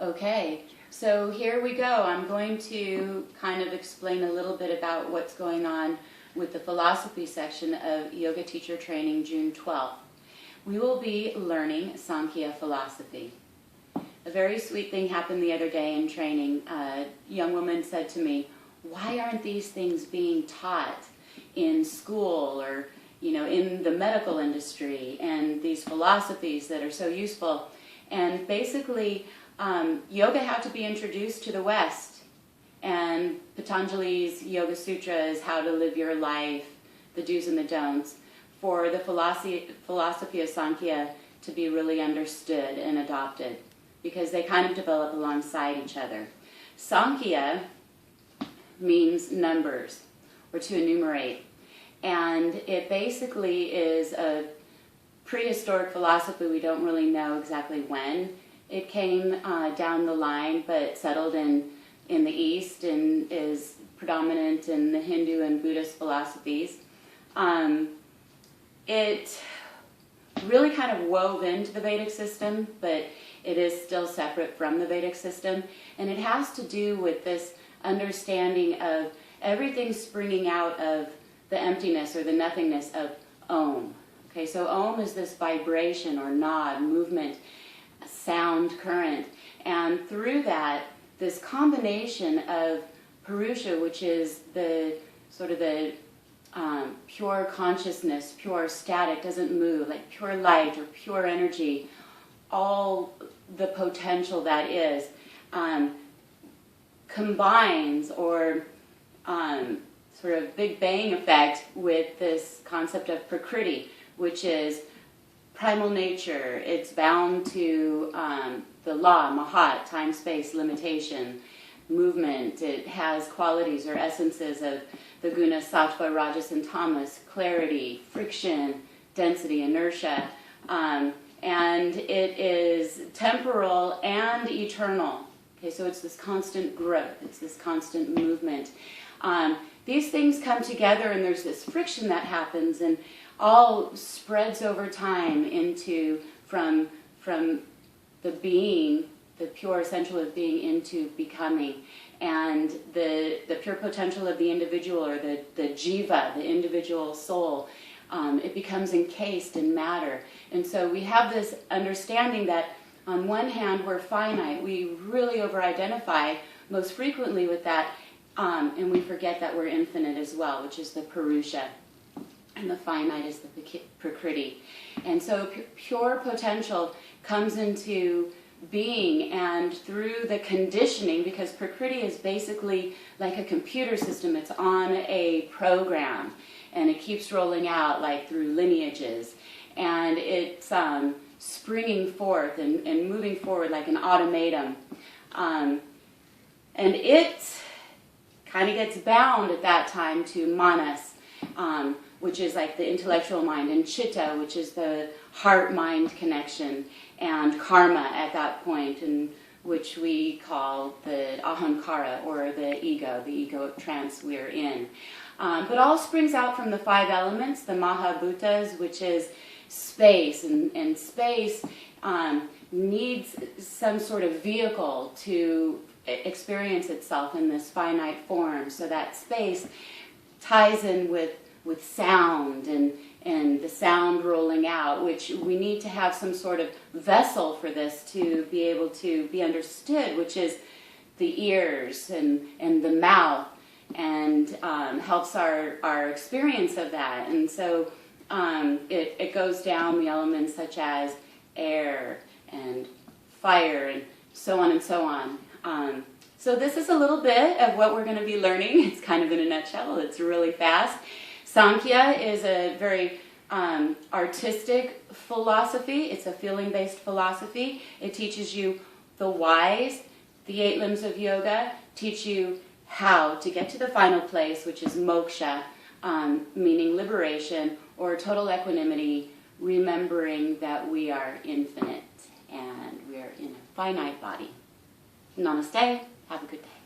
Okay, so here we go. I'm going to kind of explain a little bit about what's going on with the philosophy section of Yoga Teacher Training June 12th. We will be learning Samkyha Philosophy. A very sweet thing happened the other day in training. A young woman said to me, "Why aren't these things being taught in school or, in the medical industry, and these philosophies that are so useful?" And basically, yoga had to be introduced to the West, and Patanjali's Yoga Sutra is how to live your life, the do's and the don'ts, for the philosophy of Samkhya to be really understood and adopted, because they kind of develop alongside each other. Samkhya means numbers, or to enumerate, and it basically is a prehistoric philosophy. We don't really know exactly when it came down the line, but settled in the East and is predominant in the Hindu and Buddhist philosophies. It really kind of wove into the Vedic system, but it is still separate from the Vedic system, and it has to do with this understanding of everything springing out of the emptiness or the nothingness of Om. Okay, so Om is this vibration or nod, movement, sound current, and through that, this combination of Purusha, which is the sort of the pure consciousness, pure static, doesn't move, like pure light or pure energy, all the potential that is, combines or sort of Big Bang effect with this concept of Prakriti, which is primal nature. It's bound to the law, Mahat, time, space, limitation, movement. It has qualities or essences of the guna, sattva, rajas, and tamas, clarity, friction, density, inertia. And it is temporal and eternal. Okay, so it's this constant growth. It's this constant movement. These things come together, and there's this friction that happens, and all spreads over time into from the being, the pure essential of being, into becoming, and the pure potential of the individual, or the jiva, the individual soul. It becomes encased in matter, and so we have this understanding that on one hand we're finite. We really over-identify most frequently with that, and we forget that we're infinite as well, which is the Purusha. And the finite is the Prakriti. And so pure potential comes into being, and through the conditioning, because Prakriti is basically like a computer system. It's on a program, and it keeps rolling out like through lineages. And it's springing forth and moving forward like an automaton. And it kind of gets bound at that time to manas, which is like the intellectual mind, and chitta, which is the heart-mind connection, and karma at that point, and which we call the ahankara, or the egoic trance we're in. But all springs out from the five elements, the mahabhutas, which is space, and space needs some sort of vehicle to experience itself in this finite form, so that space ties in with sound and the sound rolling out, which we need to have some sort of vessel for this to be able to be understood, which is the ears and the mouth, and helps our experience of that. And so it goes down the elements such as air and fire and so on and so on. So this is a little bit of what we're going to be learning. It's kind of in a nutshell. It's really fast. Samkhya is a very artistic philosophy. It's a feeling-based philosophy. It teaches you the whys. The 8 limbs of yoga teach you how to get to the final place, which is moksha, meaning liberation or total equanimity, remembering that we are infinite and we are in a finite body. Namaste. Have a good day.